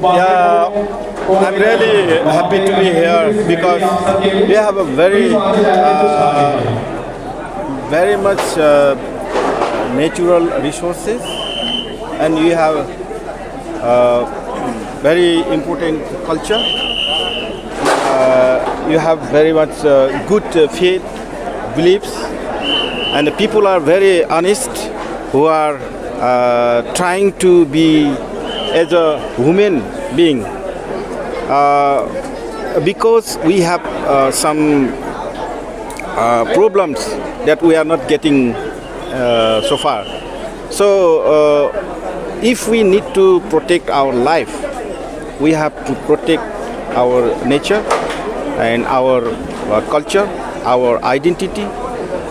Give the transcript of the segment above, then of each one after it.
Yeah, I'm really happy to be here because we have a very much natural resources, and we have very important culture. You have very much good faith, beliefs, and the people are very honest, who are trying to be as a human being. Because we have some problems that we are not getting so far. So if we need to protect our life, we have to protect our nature and our culture, our identity,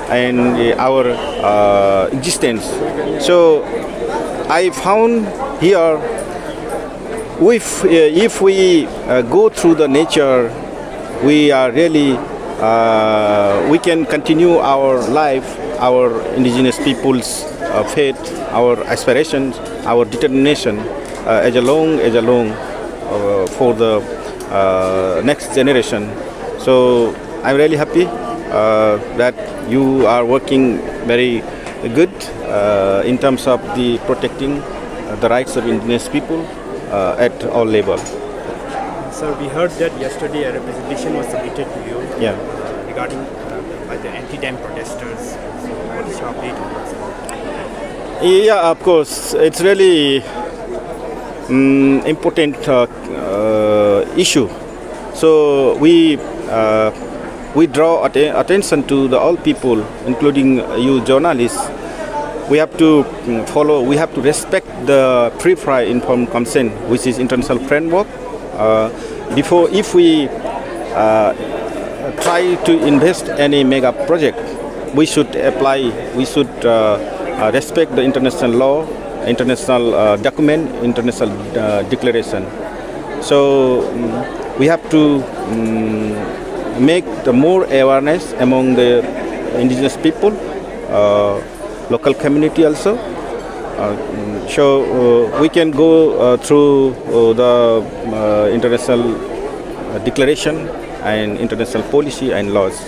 and our existence. So I found here, if we go through the nature, we are really we can continue our life, our indigenous people's faith, our aspirations, our determination as long for the next generation. So I'm really happy that you are working very good in terms of the protecting the rights of indigenous people at all levels. Sir, we heard that yesterday a representation was submitted to you Yeah. regarding by the anti-dam protesters. So what is your update on this? Yeah, of course, it's really important issue. So we draw attention to the all people, including you journalists. We have to follow. We have to respect the prior informed consent, which is international framework. Before, if we try to invest any mega project, we should apply. We should respect the international law, international document, international declaration. So we have to make the more awareness among the indigenous people, local community also. So we can go through the international declaration and international policy and laws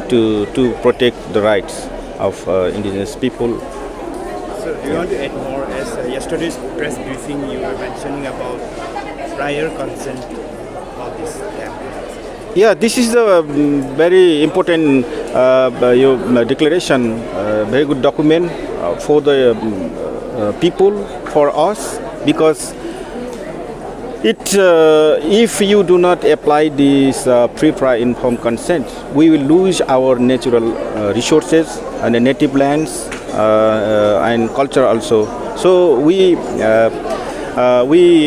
to protect the rights of indigenous people. So do you want to add more? As yesterday's press briefing, you were mentioning about prior consent about this dam. Yeah, this is a very important declaration, very good document for the people, for us, because if you do not apply this prior informed consent, we will lose our natural resources and the native lands and culture also. So we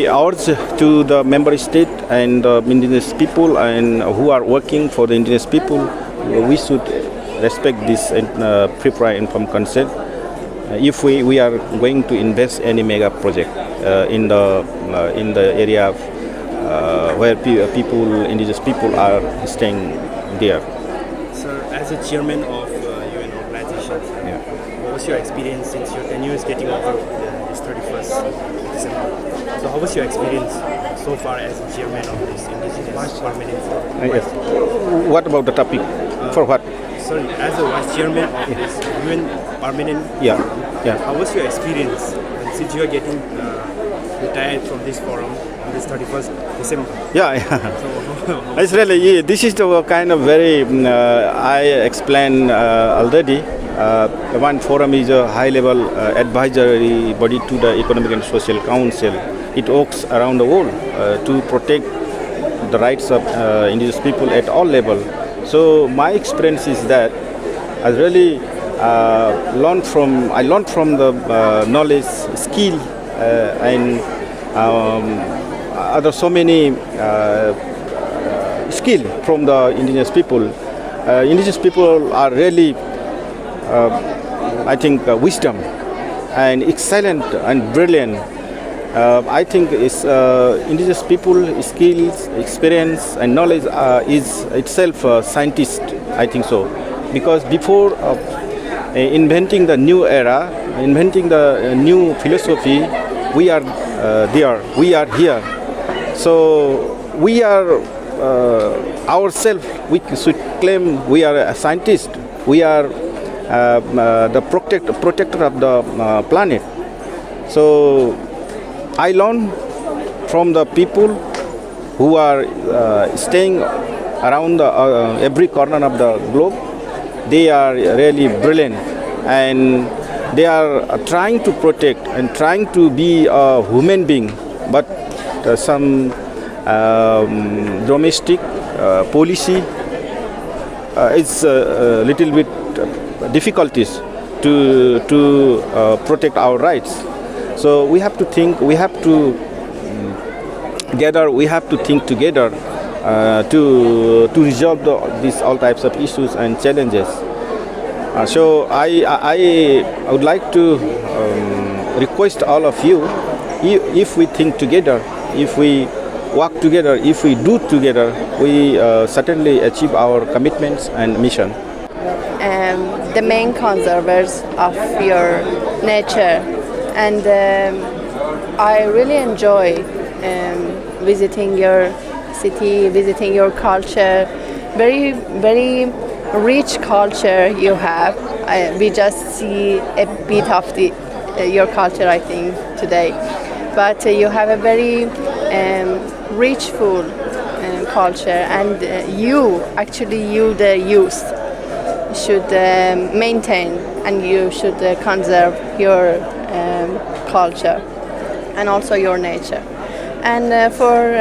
urge to the member state and indigenous people and who are working for the indigenous people, we should respect this prior informed consent if we are going to invest any mega project in the area of, where indigenous people are staying there. Sir, as a chairman of UN organization, Yeah. what was your experience since your tenure is getting over this 31st December? So how was your experience so far as a chairman of this Indigenous Permanent Forum? Yes. What about the topic? For what? Sorry, as a vice chairman of this UN Permanent Yeah. Forum, Yeah. how was your experience since you are getting retired from this forum on this 31st December? Yeah. So, It's really, yeah, this is the kind of very, I explained already. One forum is a high-level advisory body to the Economic and Social Council. It works around the world to protect the rights of indigenous people at all levels. So my experience is that I really learned from the knowledge, skill, and other so many skill from the indigenous people. Indigenous people are really, I think, wisdom and excellent and brilliant. I think it's indigenous people skills, experience, and knowledge is itself a scientist. I think so, because before inventing the new era, inventing the new philosophy, we are there. We are here So we are ourselves, we should claim we are a scientist. We are the protector of the planet. So I learn from the people who are staying around every corner of the globe. They are really brilliant, and they are trying to protect and trying to be a human being, but some domestic policy is a little bit difficulties to protect our rights. So we have to think, we have to gather, we have to think together to resolve these all types of issues and challenges. So I would like to request all of you, if we think together, if we work together, if we do together, we certainly achieve our commitments and mission. The main conservers of your nature, and I really enjoy visiting your city, visiting your culture. Very, very rich culture you have. We just see a bit of your culture, I think, today. But you have a very rich, full culture, and you, the youth, should maintain, and you should conserve your culture and also your nature. And for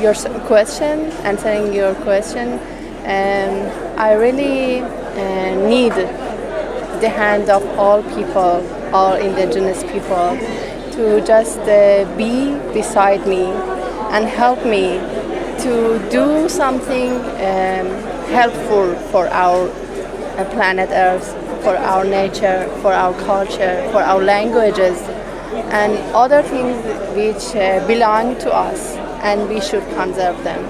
your question, answering your question, I really need the hand of all people, all indigenous people, to just be beside me and help me to do something helpful for our planet Earth, for our nature, for our culture, for our languages, and other things which belong to us, and we should conserve them.